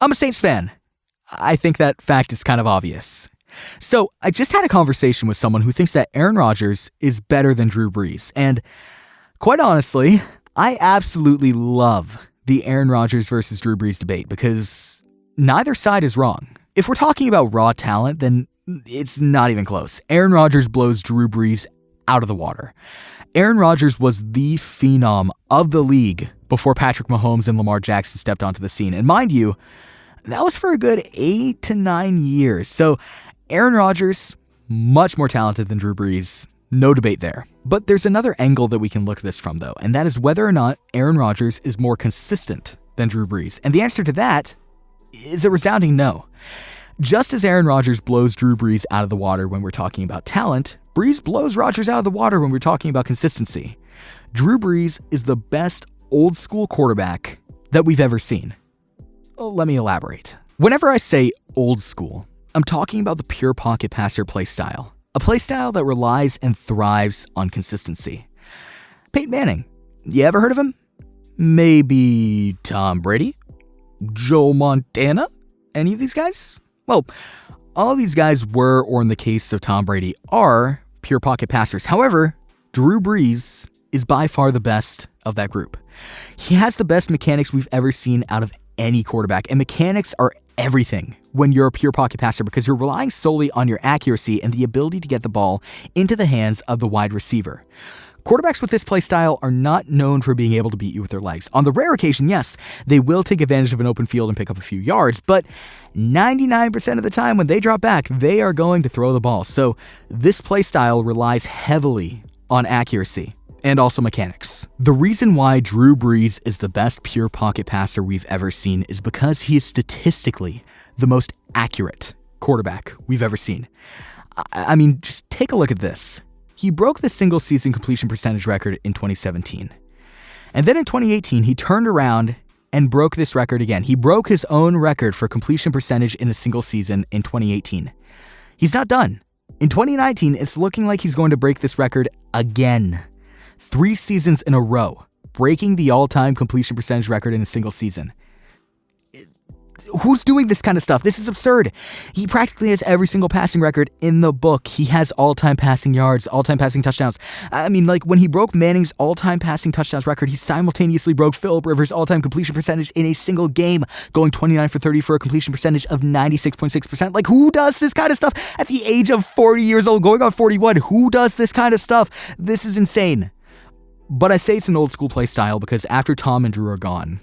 I'm a Saints fan. I think that fact is kind of obvious. So I just had a conversation with someone who thinks that Aaron Rodgers is better than Drew Brees. And quite honestly, I absolutely love the Aaron Rodgers versus Drew Brees debate because neither side is wrong. If we're talking about raw talent, then it's not even close. Aaron Rodgers blows Drew Brees out of the water. Aaron Rodgers was the phenom of the league before Patrick Mahomes and Lamar Jackson stepped onto the scene. And mind you, that was for a good 8 to 9 years. So Aaron Rodgers, much more talented than Drew Brees. No debate there. But there's another angle that we can look at this from, though, and that is whether or not Aaron Rodgers is more consistent than Drew Brees. And the answer to that is a resounding no. Just as Aaron Rodgers blows Drew Brees out of the water when we're talking about talent, Brees blows Rodgers out of the water when we're talking about consistency. Drew Brees is the best old school quarterback that we've ever seen. Well, let me elaborate. Whenever I say old school, I'm talking about the pure pocket passer play style. A play style that relies and thrives on consistency. Peyton Manning, you ever heard of him? Maybe Tom Brady? Joe Montana? Any of these guys? Well, all of these guys were, or in the case of Tom Brady, are pure pocket passers. However, Drew Brees is by far the best of that group. He has the best mechanics we've ever seen out of any quarterback, and mechanics are everything when you're a pure pocket passer because you're relying solely on your accuracy and the ability to get the ball into the hands of the wide receiver. Quarterbacks with this play style are not known for being able to beat you with their legs. On the rare occasion, yes, they will take advantage of an open field and pick up a few yards, but 99% of the time when they drop back, they are going to throw the ball. So this play style relies heavily on accuracy and also mechanics. The reason why Drew Brees is the best pure pocket passer we've ever seen is because he is statistically the most accurate quarterback we've ever seen. I mean, just take a look at this. He broke the single season completion percentage record in 2017. And then in 2018, he turned around and broke this record again. He broke his own record for completion percentage in a single season in 2018. He's not done. In 2019, it's looking like he's going to break this record again. 3 seasons in a row, breaking the all-time completion percentage record in a single season. Who's doing this kind of stuff? This is absurd. He practically has every single passing record in the book. He has all-time passing yards, all-time passing touchdowns. I mean, like when he broke Manning's all-time passing touchdowns record, he simultaneously broke Philip Rivers' all-time completion percentage in a single game, going 29 for 30 for a completion percentage of 96.6%. Like, who does this kind of stuff at the age of 40 years old, going on 41? Who does this kind of stuff? This is insane. But I say it's an old school play style because after Tom and Drew are gone,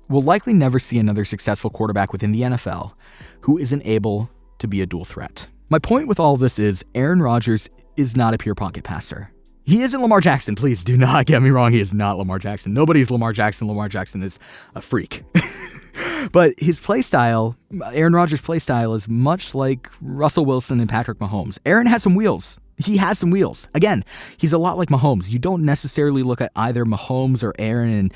we'll likely never see another successful quarterback within the NFL who isn't able to be a dual threat. My point with all of this is Aaron Rodgers is not a pure pocket passer. He isn't Lamar Jackson. Please do not get me wrong. He is not Lamar Jackson. Nobody's Lamar Jackson. Lamar Jackson is a freak. But his play style, Aaron Rodgers' play style is much like Russell Wilson and Patrick Mahomes. Aaron has some wheels. He has some wheels. Again, he's a lot like Mahomes. You don't necessarily look at either Mahomes or Aaron and,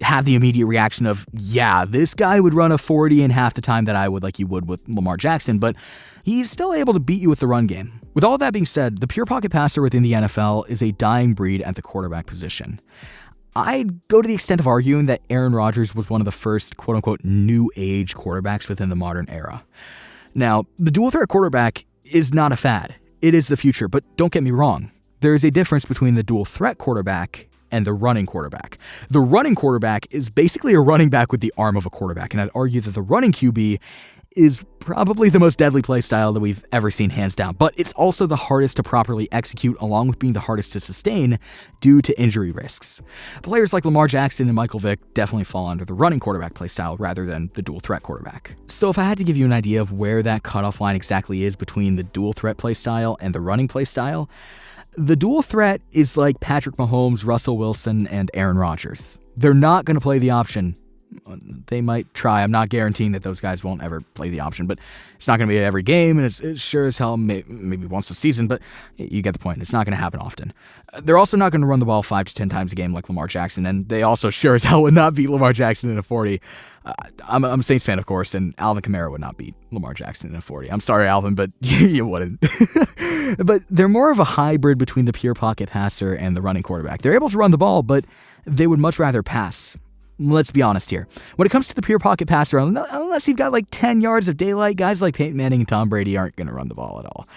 have the immediate reaction of, yeah, this guy would run a 40 in half the time that I would like you would with Lamar Jackson, but he's still able to beat you with the run game. With all that being said, the pure pocket passer within the NFL is a dying breed at the quarterback position. I'd go to the extent of arguing that Aaron Rodgers was one of the first quote-unquote new age quarterbacks within the modern era. Now, the dual threat quarterback is not a fad. It is the future, but don't get me wrong. There is a difference between the dual threat quarterback and the running quarterback. The running quarterback is basically a running back with the arm of a quarterback, and I'd argue that the running QB is probably the most deadly play style that we've ever seen, hands down. But it's also the hardest to properly execute, along with being the hardest to sustain due to injury risks. Players like Lamar Jackson and Michael Vick definitely fall under the running quarterback play style rather than the dual threat quarterback. So if I had to give you an idea of where that cutoff line exactly is between the dual threat play style and the running play style, the dual threat is like Patrick Mahomes, Russell Wilson, and Aaron Rodgers. They're not going to play the option. They might try. I'm not guaranteeing that those guys won't ever play the option, but it's not going to be every game, and it's sure as hell maybe once a season, but you get the point. It's not going to happen often. They're also not going to run the ball 5 to 10 times a game like Lamar Jackson, and they also sure as hell would not beat Lamar Jackson in a 40. I'm a Saints fan, of course, and Alvin Kamara would not beat Lamar Jackson in a 40. I'm sorry, Alvin, but you wouldn't. But they're more of a hybrid between the pure pocket passer and the running quarterback. They're able to run the ball, but they would much rather pass. let's be honest here. When it comes to the pure pocket passer, unless you've got like 10 yards of daylight, guys like Peyton Manning and Tom Brady aren't going to run the ball at all.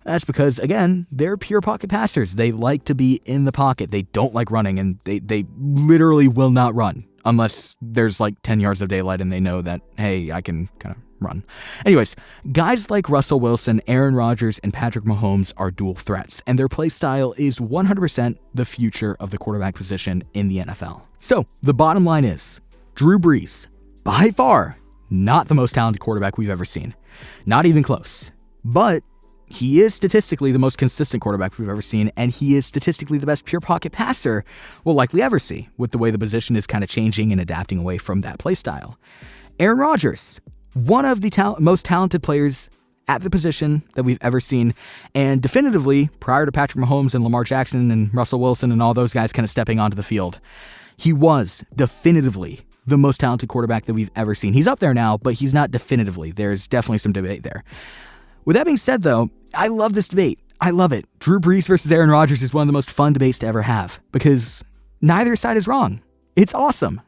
That's because, again, they're pure pocket passers. They like to be in the pocket. They don't like running, and they literally will not run unless there's like 10 yards of daylight and they know that, hey, I can kind of run. Anyways, guys like Russell Wilson, Aaron Rodgers, and Patrick Mahomes are dual threats, and their play style is 100% the future of the quarterback position in the NFL. So, the bottom line is, Drew Brees, by far, not the most talented quarterback we've ever seen. Not even close. But he is statistically the most consistent quarterback we've ever seen, and he is statistically the best pure pocket passer we'll likely ever see, with the way the position is kind of changing and adapting away from that play style. Aaron Rodgers, one of the most talented players at the position that we've ever seen, and definitively, prior to Patrick Mahomes and Lamar Jackson and Russell Wilson and all those guys kind of stepping onto the field, he was definitively the most talented quarterback that we've ever seen. He's up there now, but he's not definitively. There's definitely some debate there. With that being said, though, I love this debate. I love it. Drew Brees versus Aaron Rodgers is one of the most fun debates to ever have because neither side is wrong. It's awesome.